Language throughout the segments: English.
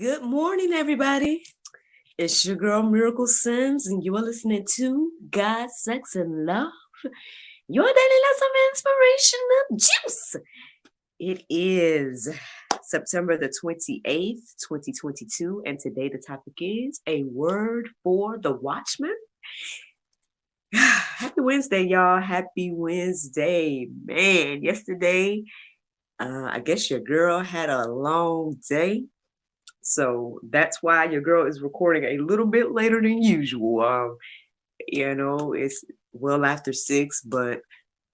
Good morning, everybody. It's your girl Miracle Sims, and you are listening to God, Sex, and Love, your daily lesson of inspirational juice. It is September the 28th, 2022, and today the topic is a word for the Watchman. Happy Wednesday, y'all. Happy Wednesday. Man, yesterday, I guess your girl had a long day. So that's why your girl is recording a little bit later than usual. It's well after 6, but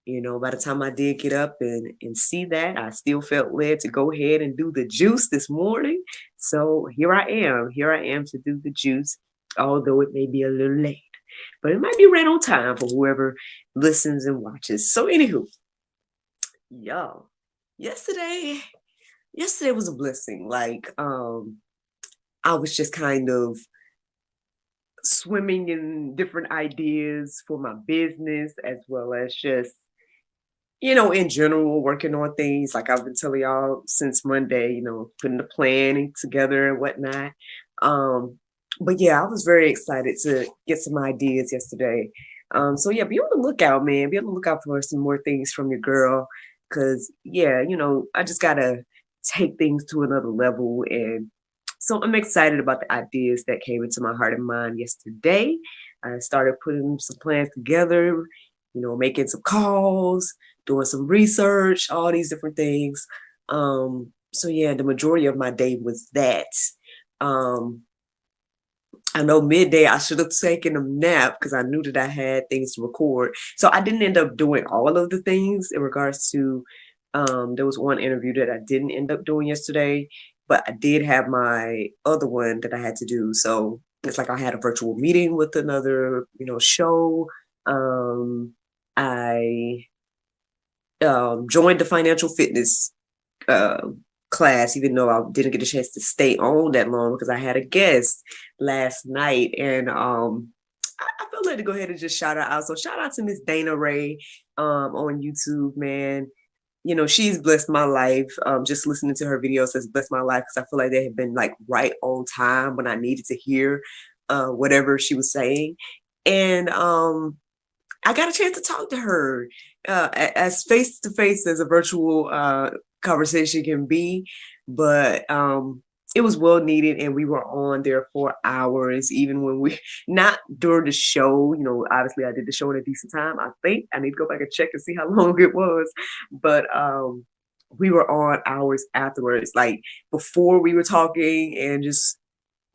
by the time I did get up and see that, I still felt led to go ahead and do the juice this morning. So here I am. Here I am to do the juice, although it may be a little late. But it might be right on time for whoever listens and watches. So anywho, y'all, yesterday was a blessing. I was just kind of swimming in different ideas for my business, as well as just, in general, working on things like I've been telling y'all since Monday, putting the planning together and whatnot. But yeah, I was very excited to get some ideas yesterday. So yeah, be on the lookout, man. Be on the lookout for some more things from your girl. Cause yeah, I just gotta take things to another level. And so I'm excited about the ideas that came into my heart and mind yesterday. I started putting some plans together, making some calls, doing some research, all these different things. So yeah, the majority of my day was that. I know midday I should have taken a nap because I knew that I had things to record. So I didn't end up doing all of the things in regards to, there was one interview that I didn't end up doing yesterday, but I did have my other one that I had to do. So it's like I had a virtual meeting with another, show. I joined the financial fitness class, even though I didn't get a chance to stay on that long because I had a guest last night. And I feel like to go ahead and just shout her out. So shout out to Miss Dana Ray on YouTube, man. She's blessed my life. Just listening to her videos has blessed my life because I feel like they have been like right on time when I needed to hear whatever she was saying. And I got a chance to talk to her as face to face as a virtual conversation can be, but it was well needed, and we were on there for hours, even when we not during the show. Obviously I did the show in a decent time. I think I need to go back and check and see how long it was, but we were on hours afterwards, like before we were talking and just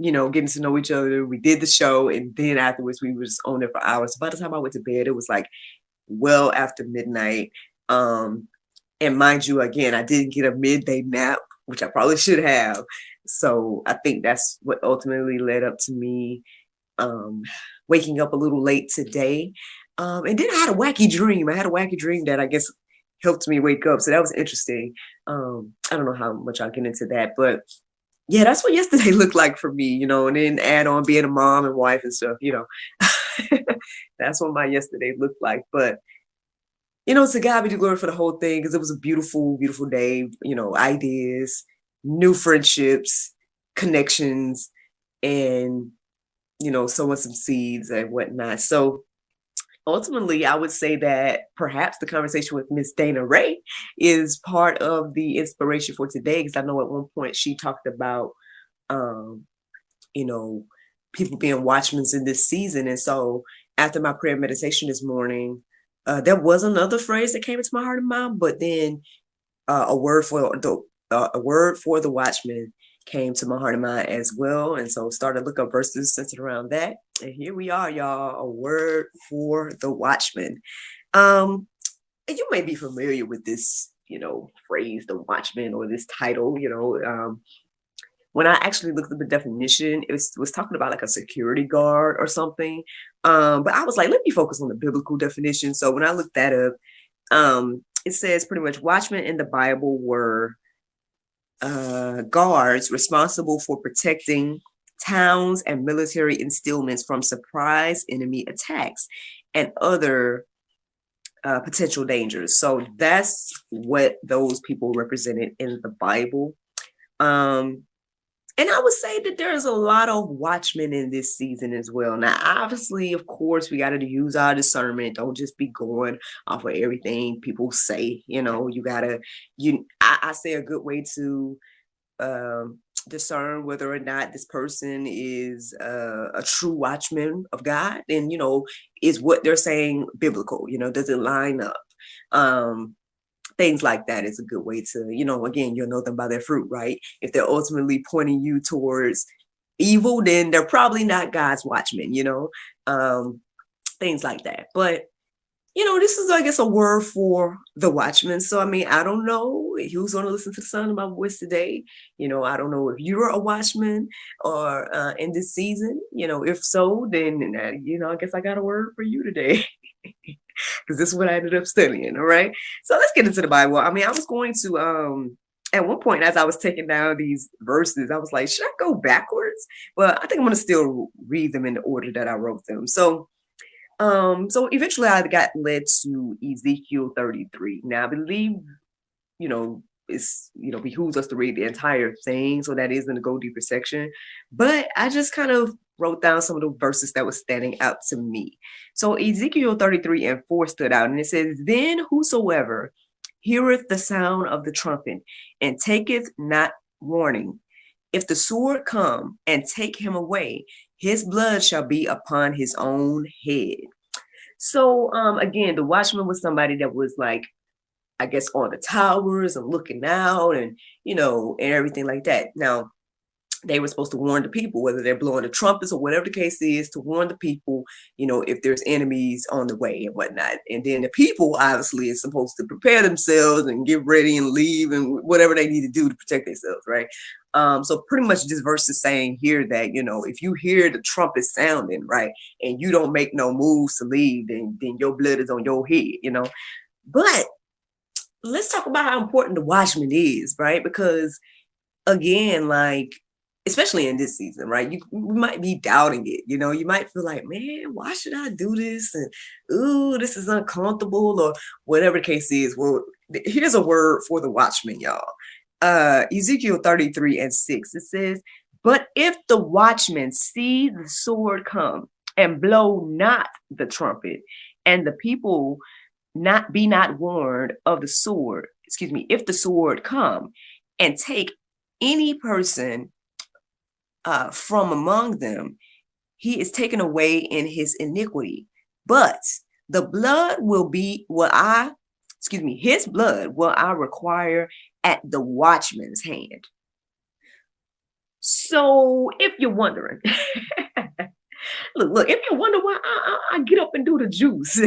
getting to know each other. We did the show, and then afterwards we were just on there for hours. By the time I went to bed, it was like well after midnight. And mind you, again, I didn't get a midday nap, which I probably should have. So I think that's what ultimately led up to me waking up a little late today. And then I had a wacky dream. I had a wacky dream that I guess helped me wake up. So that was interesting. I don't know how much I'll get into that, but yeah, that's what yesterday looked like for me, and then add on being a mom and wife and stuff, That's what my yesterday looked like. But, to God be the glory for the whole thing, because it was a beautiful, beautiful day, ideas, new friendships, connections, and, sowing some seeds and whatnot. So ultimately, I would say that perhaps the conversation with Miss Dana Ray is part of the inspiration for today, because I know at one point she talked about, people being watchmen in this season. And so after my prayer meditation this morning, there was another phrase that came into my heart and mind, but then a word for the watchman came to my heart and mind as well. And so started to look up verses centered around that. And here we are, y'all, a word for the watchman. And you may be familiar with this, phrase, the watchman, or this title. When I actually looked at the definition, it was talking about like a security guard or something. But I was like, let me focus on the biblical definition. So when I looked that up, it says pretty much watchmen in the Bible were guards responsible for protecting towns and military instillments from surprise enemy attacks and other potential dangers. So that's what those people represented in the Bible. And I would say that there's a lot of watchmen in this season as well. Now, obviously, of course, we got to use our discernment. Don't just be going off of everything people say. You gotta. I say a good way to discern whether or not this person is a true watchman of God, and is what they're saying biblical. Does it line up? Things like that is a good way to, again, you'll know them by their fruit, right? If they're ultimately pointing you towards evil, then they're probably not God's watchmen, things like that. But this is, I guess, a word for the watchman. So, I mean, I don't know who's going to listen to the sound of my voice today. I don't know if you're a watchman or in this season. If so, then, I guess I got a word for you today. Because this is what I ended up studying. All right. So let's get into the Bible. I mean, I was going to, at one point, as I was taking down these verses, I was like, should I go backwards? Well, I think I'm going to still read them in the order that I wrote them. So eventually I got led to Ezekiel 33. Now I believe, it's, behooves us to read the entire thing. So that is in the Go Deeper section. But I just kind of wrote down some of the verses that were standing out to me. So Ezekiel 33:4 stood out, and it says, "Then whosoever heareth the sound of the trumpet and taketh not warning, if the sword come and take him away, his blood shall be upon his own head." So again, the watchman was somebody that was like, I guess, on the towers and looking out and everything like that. Now, they were supposed to warn the people, whether they're blowing the trumpets or whatever the case is, to warn the people, if there's enemies on the way and whatnot. And then the people obviously is supposed to prepare themselves and get ready and leave and whatever they need to do to protect themselves, right? So pretty much this verse is saying here that, if you hear the trumpet sounding, right, and you don't make no moves to leave, then your blood is on your head. But let's talk about how important the watchman is, right? Because again, like, especially in this season, right? You might be doubting it. You might feel like, man, why should I do this? And ooh, this is uncomfortable, or whatever the case is. Well, here's a word for the watchman, y'all. Ezekiel 33:6. It says, "But if the watchman see the sword come and blow not the trumpet, and the people be not warned of the sword, if the sword come and take any person from among them, he is taken away in his iniquity. But the blood his blood will I require at the watchman's hand." So if you're wondering, look, if you wonder why I get up and do the juice,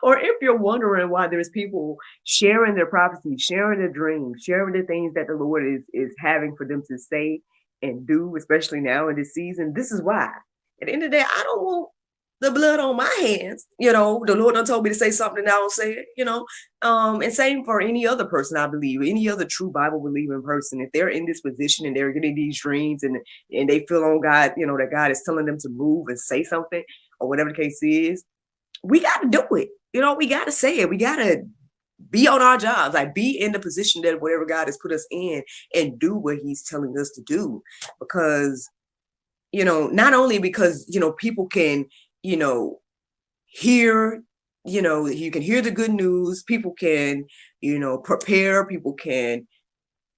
or if you're wondering why there's people sharing their prophecies, sharing their dreams, sharing the things that the Lord is having for them to say and do, especially now in this season, this is why. At the end of the day, I don't want the blood on my hands. The Lord done told me to say something and I don't say it, and same for any other person, I believe, any other true Bible believing person. If they're in this position and they're getting these dreams and they feel on God, that God is telling them to move and say something or whatever the case is, we got to do it. We got to say it. We got to be on our jobs, like be in the position that whatever God has put us in and do what he's telling us to do. Because, not only because, people can, hear, you can hear the good news. People can, prepare. People can,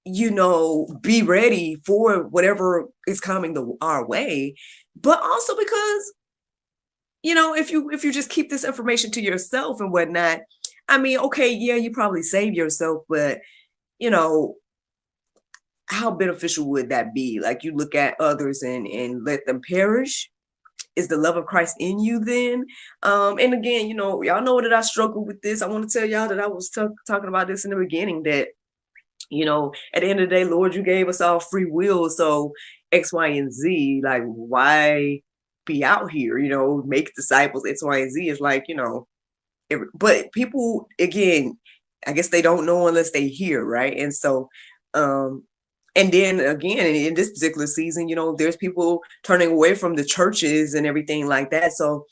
be ready for whatever is coming our way. But also because, if you just keep this information to yourself and whatnot, I mean, okay, yeah, you probably save yourself, but how beneficial would that be? Like, you look at others and let them perish. Is the love of Christ in you then? And again, y'all know that I struggle with this. I want to tell y'all that I was talking about this in the beginning, that, at the end of the day, Lord, you gave us all free will. So X, Y, and Z, like, why be out here, make disciples, X, Y, and Z is like, but people, again, I guess they don't know unless they hear, right? And so, and then again, in this particular season, there's people turning away from the churches and everything like that. So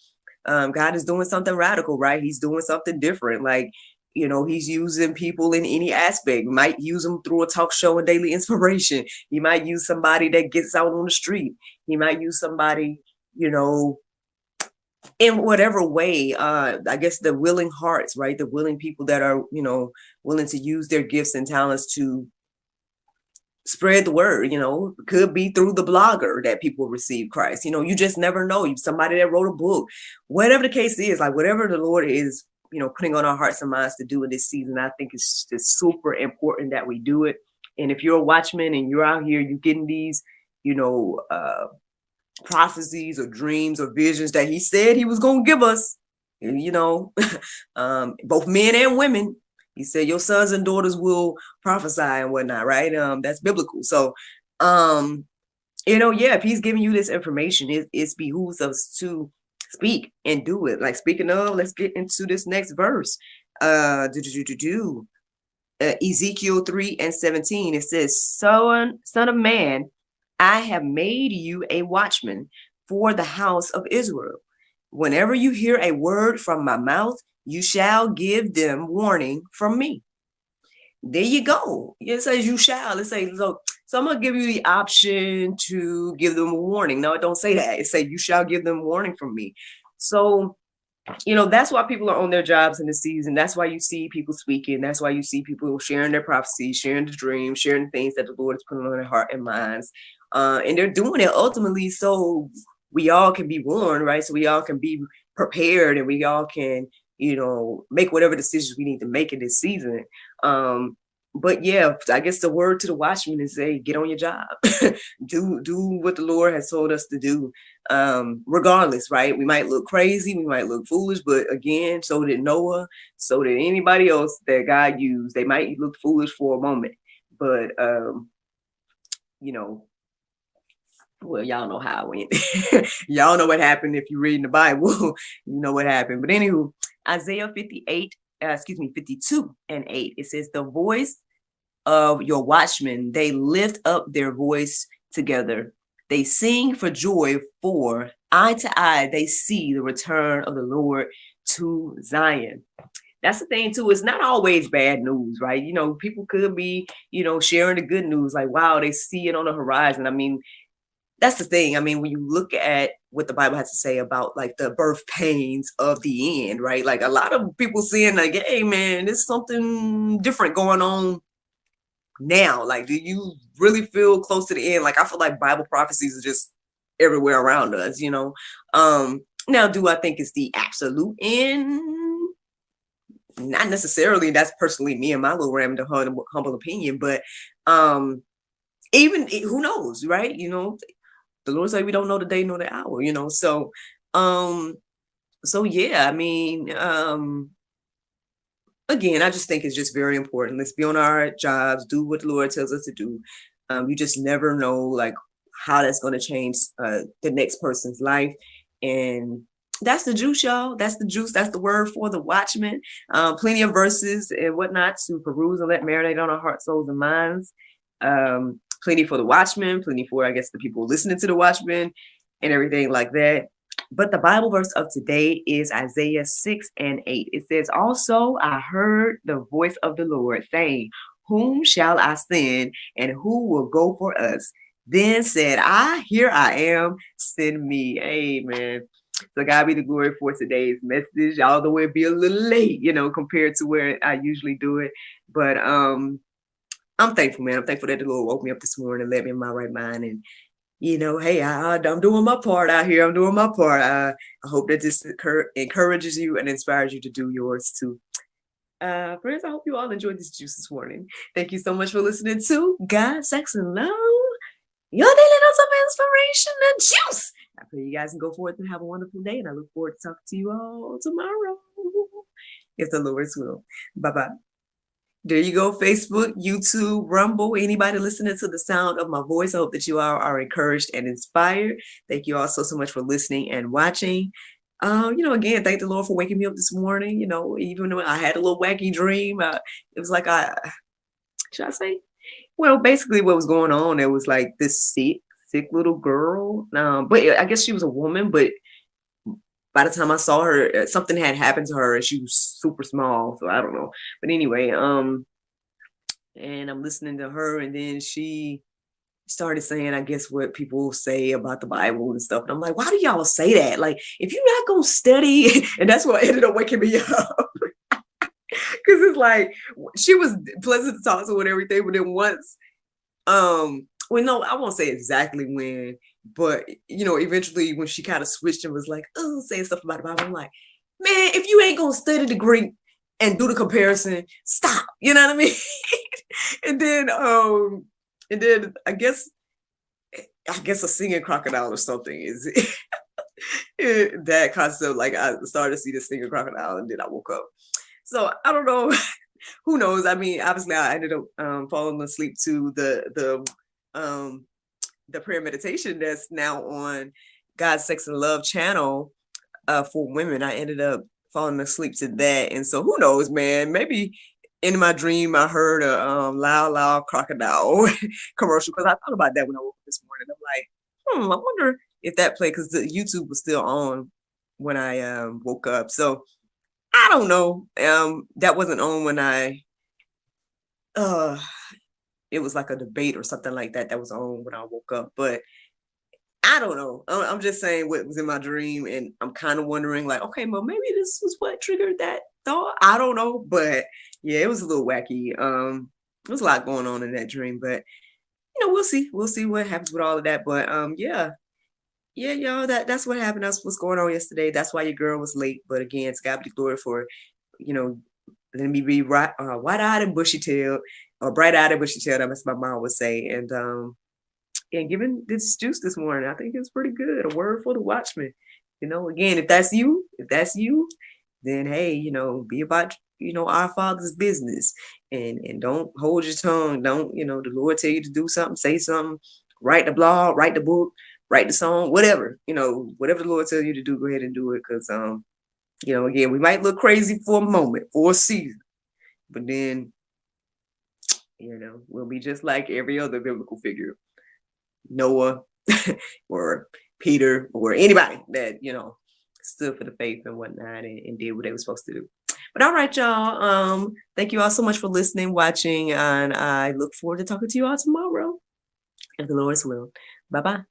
God is doing something radical, right? He's doing something different. Like, He's using people in any aspect. He might use them through a talk show and daily inspiration. He might use somebody that gets out on the street. He might use somebody, in whatever way. I guess the willing hearts, right? The willing people that are, willing to use their gifts and talents to spread the word. Could be through the blogger that people receive Christ. You just never know. Somebody that wrote a book, whatever the case is, like whatever the Lord is, putting on our hearts and minds to do in this season, I think it's just super important that we do it. And if you're a watchman and you're out here, you're getting these, prophecies or dreams or visions that he said he was going to give us, both men and women. He said your sons and daughters will prophesy and whatnot, right? That's biblical. So, if he's giving you this information, it behooves us to speak and do it. Like, speaking of, let's get into this next verse. Ezekiel 3:17. It says, son of man, I have made you a watchman for the house of Israel. Whenever you hear a word from my mouth, you shall give them warning from me. There you go. It says you shall. It says, so I'm going to give you the option to give them a warning. No, it don't say that. It says you shall give them warning from me. So, that's why people are on their jobs in the season. That's why you see people speaking. That's why you see people sharing their prophecies, sharing the dreams, sharing the things that the Lord is putting on their heart and minds. And they're doing it ultimately so we all can be warned, right? So we all can be prepared and we all can, make whatever decisions we need to make in this season. But yeah, I guess the word to the watchman is, say, get on your job. do what the Lord has told us to do. Regardless, right? We might look crazy, we might look foolish, but again, so did Noah, so did anybody else that God used. They might look foolish for a moment, but well, y'all know how it went. Y'all know what happened if you're reading the Bible. You know what happened. But anywho, Isaiah 52:8. It says, the voice of your watchmen, they lift up their voice together. They sing for joy, for eye to eye they see the return of the Lord to Zion. That's the thing too. It's not always bad news, right? People could be, sharing the good news, like, wow, they see it on the horizon. I mean, that's the thing. I mean, when you look at what the Bible has to say about like the birth pains of the end, right? Like a lot of people saying like, hey man, there's something different going on now. Like, do you really feel close to the end? Like, I feel like Bible prophecies are just everywhere around us, Now, do I think it's the absolute end? Not necessarily. That's personally me and my little random humble opinion, but even who knows, right? The Lord said we don't know the day nor the hour, So, yeah, I mean, again, I just think it's just very important. Let's be on our jobs, do what the Lord tells us to do. You just never know, like, how that's going to change the next person's life. And that's the juice, y'all. That's the juice. That's the word for the watchman. Plenty of verses and whatnot to peruse and let marinate on our hearts, souls, and minds. Plenty for the watchman, plenty for, I guess, the people listening to the watchman and everything like that. But the Bible verse of today is Isaiah 6:8. It says, also, I heard the voice of the Lord saying, whom shall I send and who will go for us? Then said I, here I am, send me. Amen. So God be the glory for today's message. Although it be a little late, compared to where I usually do it. But I'm thankful, man. I'm thankful that the Lord woke me up this morning and let me in my right mind. And, hey, I'm doing my part out here. I'm doing my part. I hope that this encourages you and inspires you to do yours too. Friends, I hope you all enjoyed this juice this morning. Thank you so much for listening to God, Sex, and Love, your daily dose of inspiration and juice. I pray you guys can go forth and have a wonderful day. And I look forward to talking to you all tomorrow, if the Lord's will. Bye-bye. There you go, Facebook, YouTube, Rumble, anybody listening to the sound of my voice. I hope that you all are encouraged and inspired. Thank you all so much for listening and watching. Again, thank the Lord for waking me up this morning. Even when I had a little wacky dream, it was like, should I say? Well, basically what was going on, it was like this sick little girl. But I guess she was a woman, but by the time I saw her, something had happened to her and she was super small. So I don't know. But anyway, and I'm listening to her, and then she started saying, I guess, what people say about the Bible and stuff. And I'm like, why do y'all say that? Like, if you're not gonna study, and that's what ended up waking me up. Because it's like she was pleasant to talk to and everything, but then once, well, no, I won't say exactly when, but eventually when she kind of switched and was like, oh, saying stuff about the Bible, I'm like, man, if you ain't gonna study the Greek and do the comparison, stop. You know what I mean? And then I guess a singing crocodile or something is that concept. Like I started to see this singing crocodile, and then I woke up. So I don't know. Who knows? I mean, obviously, I ended up falling asleep to the prayer meditation that's now on God, Sex, and Love channel for women. I ended up falling asleep to that, and so who knows, man? Maybe in my dream I heard a loud, loud crocodile commercial, because I thought about that when I woke up this morning. I'm like, I wonder if that played, because the YouTube was still on when I woke up. So I don't know. That wasn't on when uh it was like a debate or something like that was on when I woke up. But I don't know. I'm just saying what was in my dream, and I'm kind of wondering, like, okay, well, maybe this was what triggered that thought. I don't know, but yeah, it was a little wacky. There was a lot going on in that dream, but we'll see. We'll see what happens with all of that. But yeah, yeah, y'all, that's what happened. That's what's going on yesterday. That's why your girl was late. But again, it's God be the glory for, you know, letting me be wide-eyed and bushy-tailed, or bright-eyed and bushy-tailed, as my mom would say. And giving this juice this morning, I think it's pretty good. A word for the Watchman. Again, if that's you, then hey, be about our Father's business, and don't hold your tongue. Don't the Lord tell you to do something, say something, write the blog, write the book, write the song, whatever. Whatever the Lord tells you to do, go ahead and do it. Because again, we might look crazy for a moment, for a season, but then we'll be just like every other biblical figure. Noah or Peter or anybody that stood for the faith and whatnot, and did what they were supposed to do. But all right, y'all. Thank you all so much for listening, watching, and I look forward to talking to you all tomorrow, if the Lord's will. Bye bye.